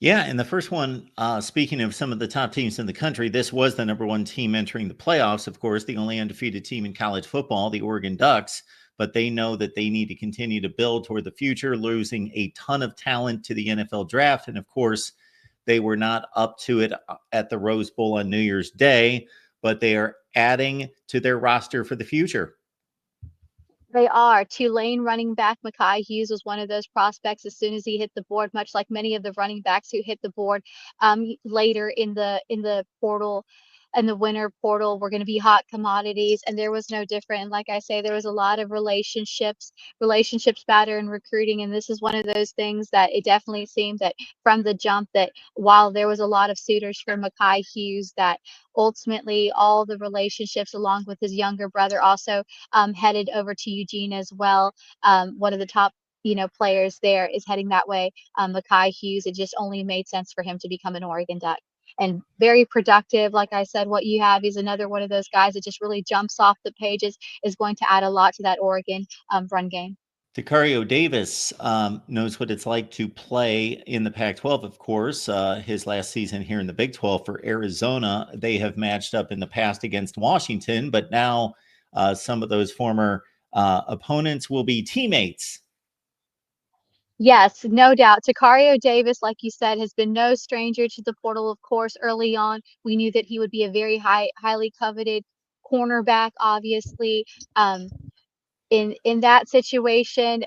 Yeah, and the first one, speaking of some of the top teams in the country, this was the number one team entering the playoffs. Of course, the only undefeated team in college football, the Oregon Ducks, but they know that they need to continue to build toward the future, losing a ton of talent to the NFL draft. And of course, they were not up to it at the Rose Bowl on New Year's Day, but they are adding to their roster for the future. They are. Tulane running back Makhi Hughes was one of those prospects as soon as he hit the board, much like many of the running backs who hit the board later in the portal and the winter portal were going to be hot commodities, and there was no different. And like I say, there was a lot of relationships matter in recruiting, and this is one of those things that it definitely seemed that from the jump that while there was a lot of suitors for Makhi Hughes, that ultimately all the relationships along with his younger brother also headed over to Eugene as well. One of the top players there is heading that way. Makhi Hughes. It just only made sense for him to become an Oregon Duck. And very productive. Like I said, what you have is another one of those guys that just really jumps off the pages, is going to add a lot to that Oregon run game. Ticario Davis knows what it's like to play in the Pac 12, of course. His last season here in the Big 12 for Arizona, they have matched up in the past against Washington, but now some of those former opponents will be teammates. Yes, no doubt. Ticario Davis, like you said, has been no stranger to the portal. Of course, early on, we knew that he would be a very highly coveted cornerback. Obviously, um, in that situation,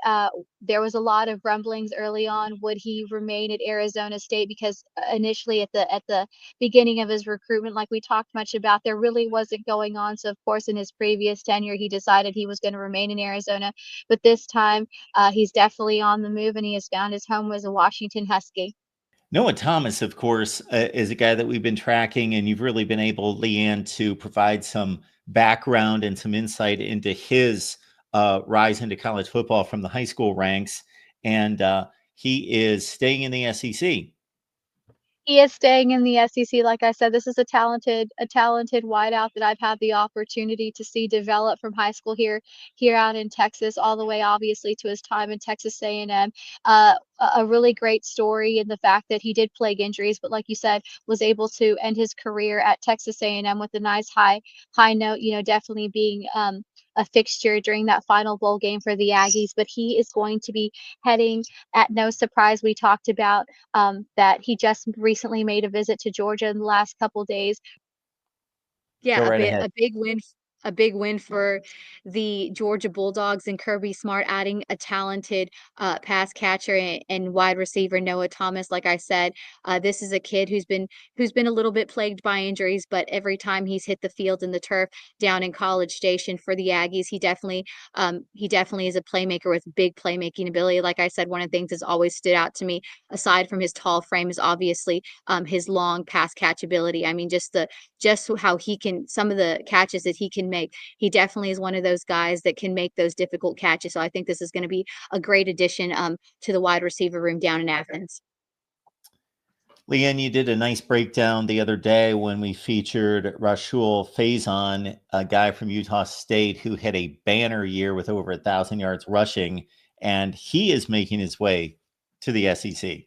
there was a lot of rumblings early on. Would he remain at Arizona State? Because initially, at the beginning of his recruitment, like we talked much about, there really wasn't going on. So, of course, in his previous tenure, he decided he was going to remain in Arizona. But this time, he's definitely on the move, and he has found his home as a Washington Husky. Noah Thomas, of course, is a guy that we've been tracking, and you've really been able, Leanne, to provide some background and some insight into his rise into college football from the high school ranks. And he is staying in the SEC. He is staying in the SEC. Like I said, this is a talented wideout that I've had the opportunity to see develop from high school here out in Texas, all the way obviously to his time in Texas A&M. A really great story in the fact that he did plague injuries, but like you said, was able to end his career at Texas A&M with a nice high note. Definitely being a fixture during that final bowl game for the Aggies. But he is going to be heading, at no surprise, we talked about that he just recently made a visit to Georgia in the last couple days. Go Yeah, right ahead. a big win for the Georgia Bulldogs and Kirby Smart adding a talented pass catcher and wide receiver Noah Thomas. Like I said, this is a kid who's been a little bit plagued by injuries, but every time he's hit the field and the turf down in College Station for the Aggies, he definitely is a playmaker with big playmaking ability. Like I said, one of the things that's always stood out to me, aside from his tall frame, is obviously his long pass catch ability. I mean, just how he can, some of the catches that he can make. He definitely is one of those guys that can make those difficult catches. So I think this is going to be a great addition to the wide receiver room down in Athens. Leanne, you did a nice breakdown the other day when we featured Rashul Faison, a guy from Utah State who had a banner year with over 1,000 yards rushing, and he is making his way to the SEC.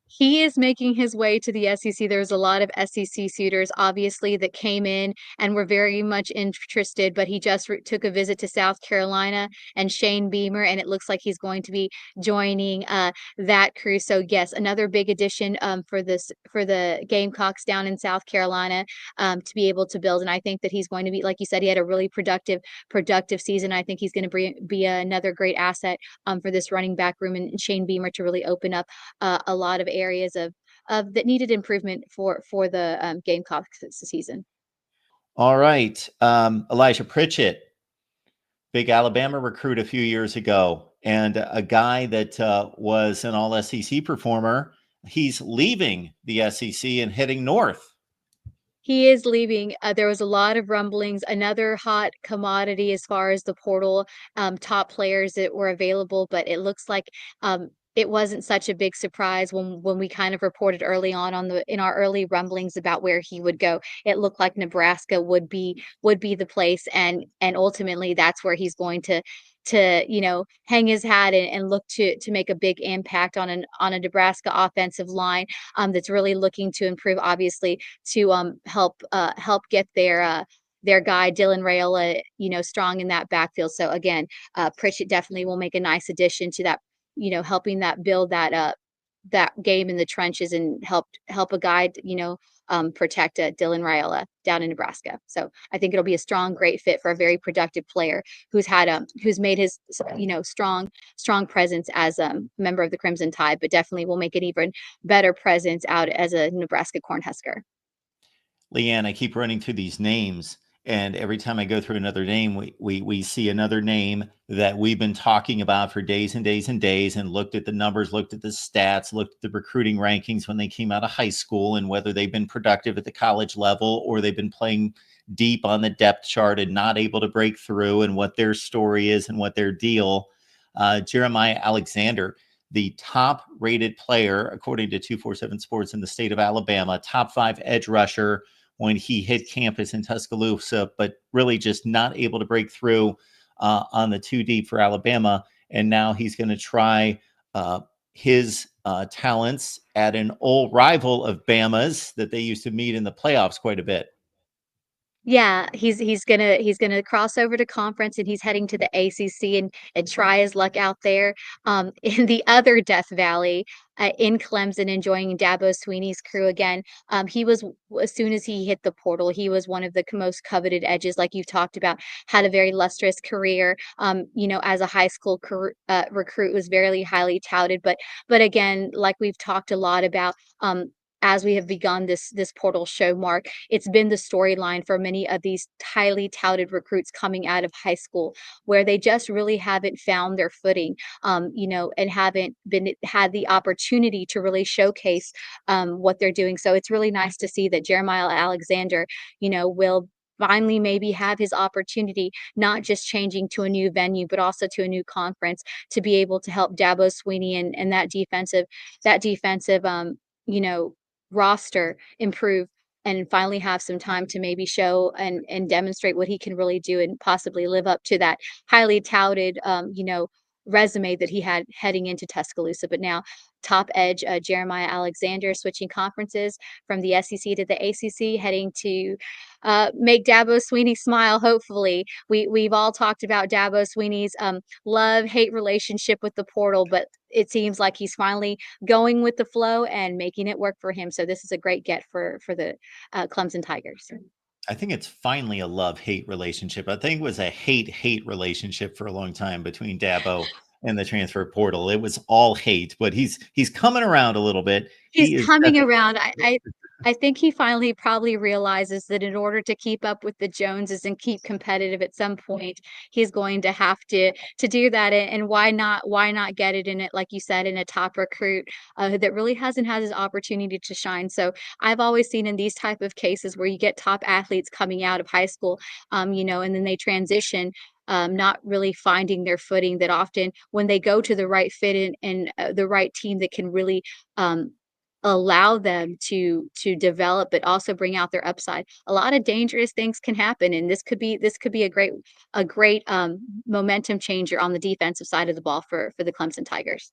He is making his way to the SEC. There's a lot of SEC suitors, obviously, that came in and were very much interested, but he just took a visit to South Carolina and Shane Beamer, and it looks like he's going to be joining that crew. So yes, another big addition for the Gamecocks down in South Carolina to be able to build. And I think that he's going to be, like you said, he had a really productive season. I think he's going to be another great asset for this running back room and Shane Beamer to really open up a lot of areas of that needed improvement for the Gamecocks this season. All right. Elijah Pritchett, big Alabama recruit a few years ago, and a guy that was an all SEC performer. He's leaving the SEC and heading north. He is leaving. There was a lot of rumblings. Another hot commodity as far as the portal top players that were available, but it looks like it wasn't such a big surprise when we kind of reported early on the in our early rumblings about where he would go. It looked like Nebraska would be the place, and ultimately that's where he's going to hang his hat and look to make a big impact on a Nebraska offensive line that's really looking to improve, obviously, to help get their guy Dylan Raiola, strong in that backfield. So again, Pritchett definitely will make a nice addition to that, helping that build that game in the trenches and help a guy, protect Dylan Raiola down in Nebraska. So I think it'll be a strong, great fit for a very productive player who's made his strong presence as a member of the Crimson Tide, but definitely will make an even better presence out as a Nebraska Cornhusker. Leanne, I keep running through these names, and every time I go through another name, we see another name that we've been talking about for days and days and days, and looked at the numbers, looked at the stats, looked at the recruiting rankings when they came out of high school, and whether they've been productive at the college level or they've been playing deep on the depth chart and not able to break through, and what their story is and what their deal. Jeremiah Alexander, the top rated player, according to 247 Sports in the state of Alabama, top 5 edge rusher when he hit campus in Tuscaloosa, but really just not able to break through on the 2 deep for Alabama. And now he's going to try his talents at an old rival of Bama's that they used to meet in the playoffs quite a bit. Yeah, he's gonna cross over to conference, and he's heading to the ACC and try his luck out there. In the other Death Valley, in Clemson, enjoying Dabo Swinney's crew again. He was as soon as he hit the portal, he was one of the most coveted edges, like you've talked about. Had a very lustrous career. As a high school recruit, was very highly touted. But again, like we've talked a lot about. As we have begun this portal show, Mark, it's been the storyline for many of these highly touted recruits coming out of high school, where they just really haven't found their footing, and haven't been had the opportunity to really showcase what they're doing. So it's really nice to see that Jeremiah Alexander, will finally maybe have his opportunity, not just changing to a new venue, but also to a new conference, to be able to help Dabo Swinney and that defensive you know roster improve and finally have some time to maybe show and demonstrate what he can really do and possibly live up to that highly touted resume that he had heading into Tuscaloosa. But now top edge Jeremiah Alexander switching conferences from the SEC to the ACC, heading to make Dabo Swinney smile. Hopefully, we've all talked about Dabo Swinney's love hate relationship with the portal, but it seems like he's finally going with the flow and making it work for him. So this is a great get for the Clemson Tigers. I think it's finally a love-hate relationship. I think it was a hate-hate relationship for a long time between Dabo and the transfer portal. It was all hate, but he's coming around a little bit. He's He is coming definitely around. I think he finally probably realizes that in order to keep up with the Joneses and keep competitive at some point, he's going to have to do that. And why not get it in it, like you said, in a top recruit that really hasn't had his opportunity to shine. So I've always seen in these type of cases where you get top athletes coming out of high school, and then they transition. Not really finding their footing, that often when they go to the right fit and the right team that can really um, allow them to develop but also bring out their upside, a lot of dangerous things can happen, and this could be a great momentum changer on the defensive side of the ball for the Clemson Tigers.